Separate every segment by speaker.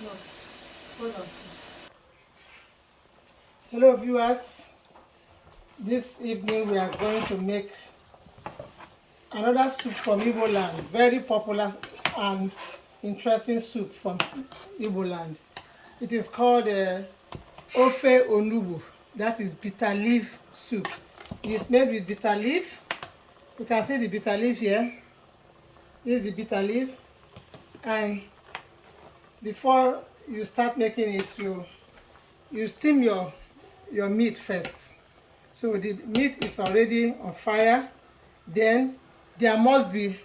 Speaker 1: No, hold on. Hello viewers, this evening we are going to make another soup from Igbo land, very popular and interesting soup from Igbo land. It is called Ofe Onugbu, that is bitter leaf soup. It is made with bitter leaf. You can see the bitter leaf here. This is the bitter leaf, and before you start making it, you steam your meat first. So the meat is already on fire. Then there must be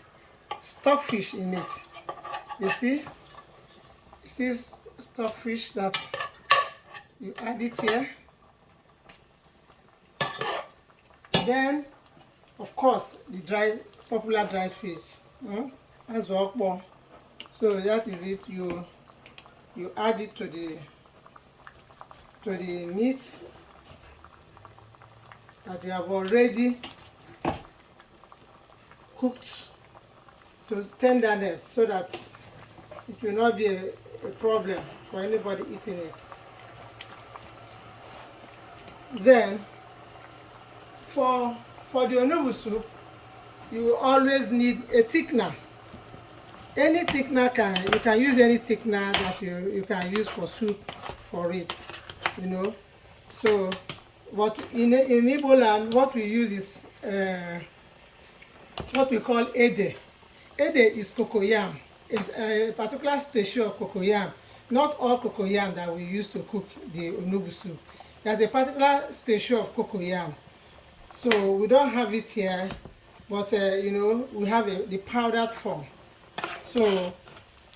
Speaker 1: stockfish in it. You see stockfish that you add it here. Then of course the popular dried fish. That's okpo. So that is it. You add it to the meat that you have already cooked to tenderness, so that it will not be a problem for anybody eating it. Then for the onugbu soup, you will always need a thickener. Any thickener you can use any thickener that you can use for soup for it, So what in Igbo land, what we use is what we call ede. Ede is cocoyam. It's a particular species of cocoyam. Not all cocoyam that we use to cook the onugbu soup. There's a particular species of cocoyam. So we don't have it here, but we have the powdered form. So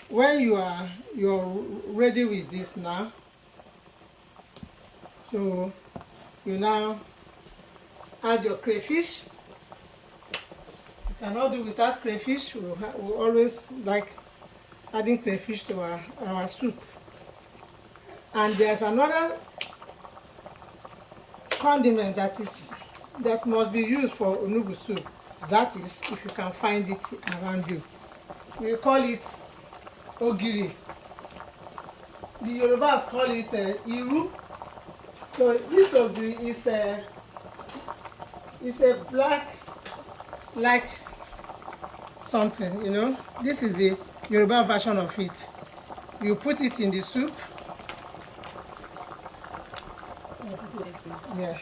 Speaker 1: when you're ready with this now, so you now add your crayfish. You cannot do without crayfish. We always like adding crayfish to our soup. And there's another condiment that must be used for onugbu soup. That is, if you can find it around you. We call it ogiri. The Yorubas call it iru. So this ogiri is a black like something, This is the Yoruba version of it. You put it in the soup. Yeah.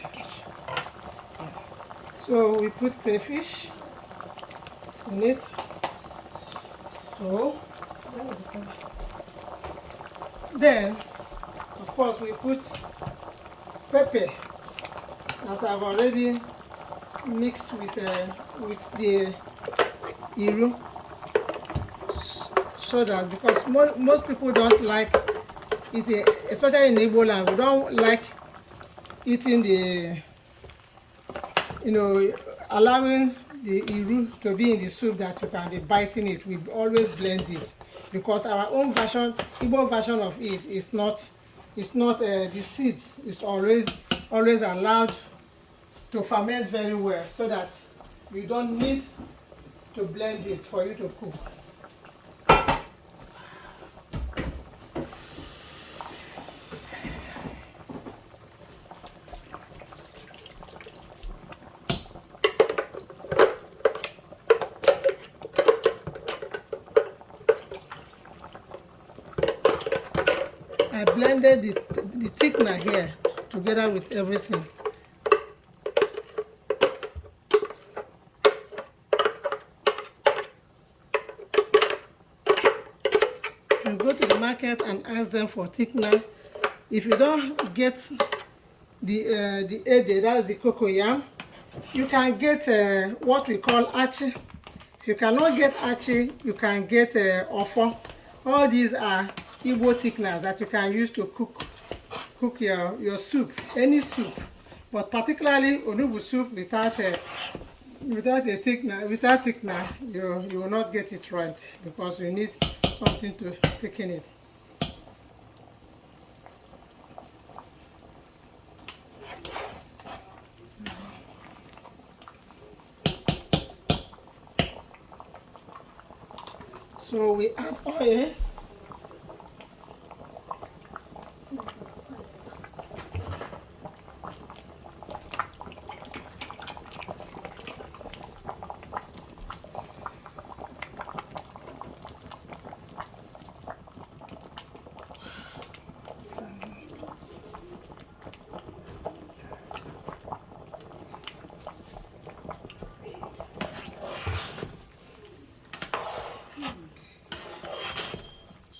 Speaker 1: So we put crayfish in it. So then, of course, we put pepper that I've already mixed with the iru, so that because most people don't like eating, especially in Igbo land, we don't like eating allowing the iru to be in the soup that you can be biting it. We always blend it, because our own version, Igbo version of it is not the seeds is always allowed to ferment very well, so that you don't need to blend it for you to cook. I blended the thickener here together with everything. You go to the market and ask them for thickener. If you don't get the ede, that's the cocoyam, you can get what we call achi. If you cannot get achi, you can get ofo. All these are Igbo thickeners that you can use to cook your soup, any soup, but particularly onugbu soup without a thickener, you will not get it right, because you need something to thicken it. So we add oil.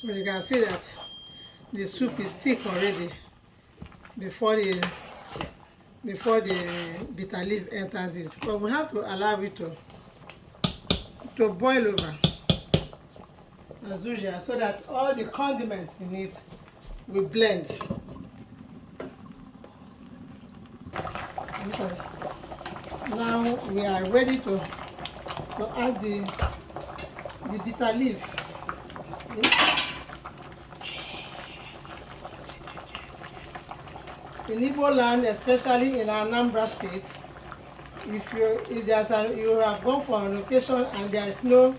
Speaker 1: So you can see that the soup is thick already before the bitter leaf enters it. But we have to allow it to boil over as usual, so that all the condiments in it will blend. I'm sorry. Now we are ready to add the bitter leaf. In Igbo land, especially in Anambra State, if you have gone for an occasion and there is no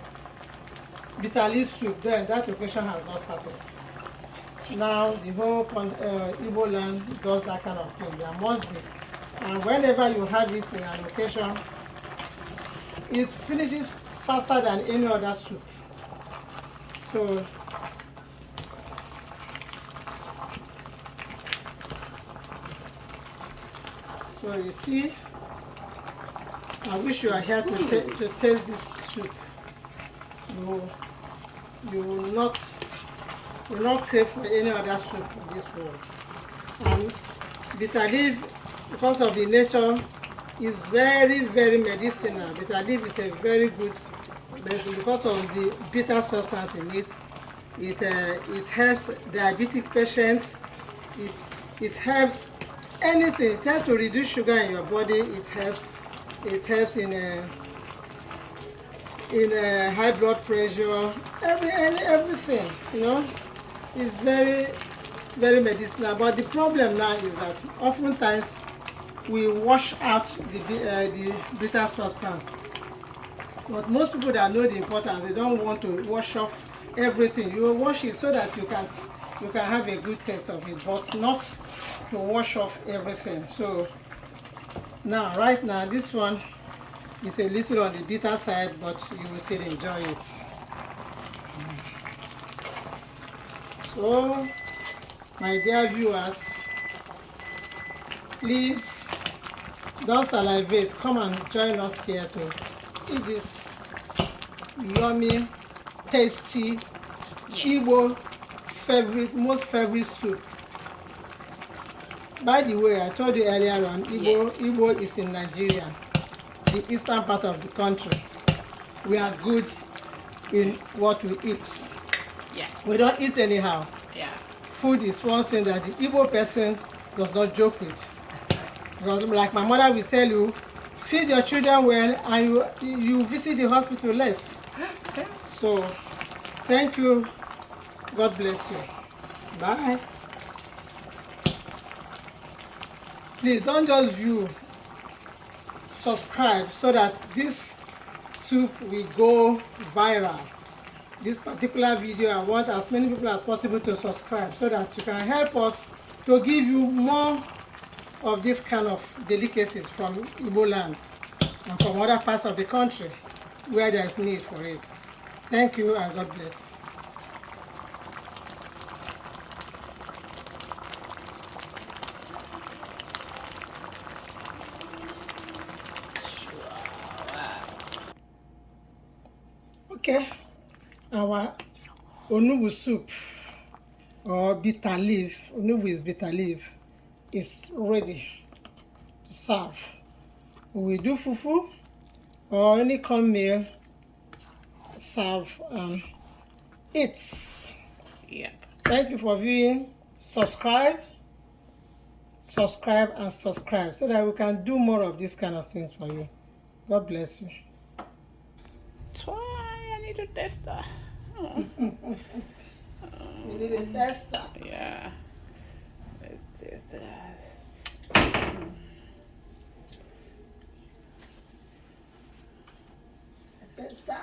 Speaker 1: bitter leaf soup, then that occasion has not started. Now the whole Igbo land does that kind of thing. There must be, and whenever you have it in an occasion, it finishes faster than any other soup. So you see, I wish you are here to taste this soup. You will not crave for any other soup in this world. And bitter leaf, because of the nature, is very, very medicinal. Bitter leaf is a very good medicine because of the bitter substance in it. It helps diabetic patients. It helps anything. It helps to reduce sugar in your body. It helps in high blood pressure. Everything, you know, is very, very medicinal. But the problem now is that oftentimes we wash out the bitter substance. But most people that know the importance, they don't want to wash off everything. You wash it so that you can have a good taste of it, but not to wash off everything. So now, right now, this one is a little on the bitter side, but you will still enjoy it. So, my dear viewers, please don't salivate. Come and join us here to eat this yummy, tasty, Igbo most favorite soup. By the way, I told you earlier on, Igbo is in Nigeria, the eastern part of the country. We are good in what we eat.
Speaker 2: Yeah.
Speaker 1: We don't eat anyhow.
Speaker 2: Yeah.
Speaker 1: Food is one thing that the Igbo person does not joke with. Because like my mother will tell you, feed your children well and you visit the hospital less. So, thank you. God bless you. Bye. Please don't just view, subscribe so that this soup will go viral. This particular video, I want as many people as possible to subscribe so that you can help us to give you more of this kind of delicacies from Igbo land and from other parts of the country where there is need for it. Thank you and God bless. Okay, our onugbu soup or bitter leaf, onugbu is bitter leaf, is ready to serve. We do fufu or any corn meal, serve and eat.
Speaker 2: Yep.
Speaker 1: Thank you for viewing. Subscribe and subscribe so that we can do more of these kind of things for you. God bless you.
Speaker 2: Try, I need to test that. Oh.
Speaker 1: You need a tester.
Speaker 2: Yeah. Let's test that.
Speaker 1: A tester.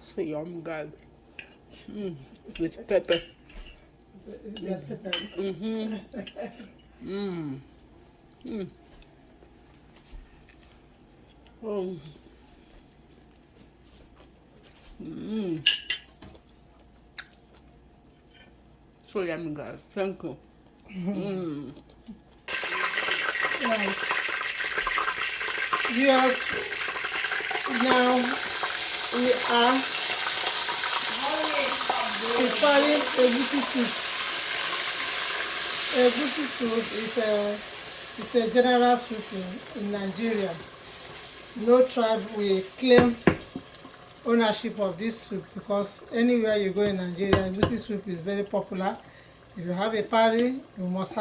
Speaker 2: So yum, guys. With pepper.
Speaker 1: Yes, pepper.
Speaker 2: Oh. So yummy, guys. Thank you.
Speaker 1: Right. Viewers, Now we are preparing egusi soup. Egusi soup is a general soup in Nigeria. No tribe will claim ownership of this soup because anywhere you go in Nigeria, egusi soup is very popular. If you have a party, you must have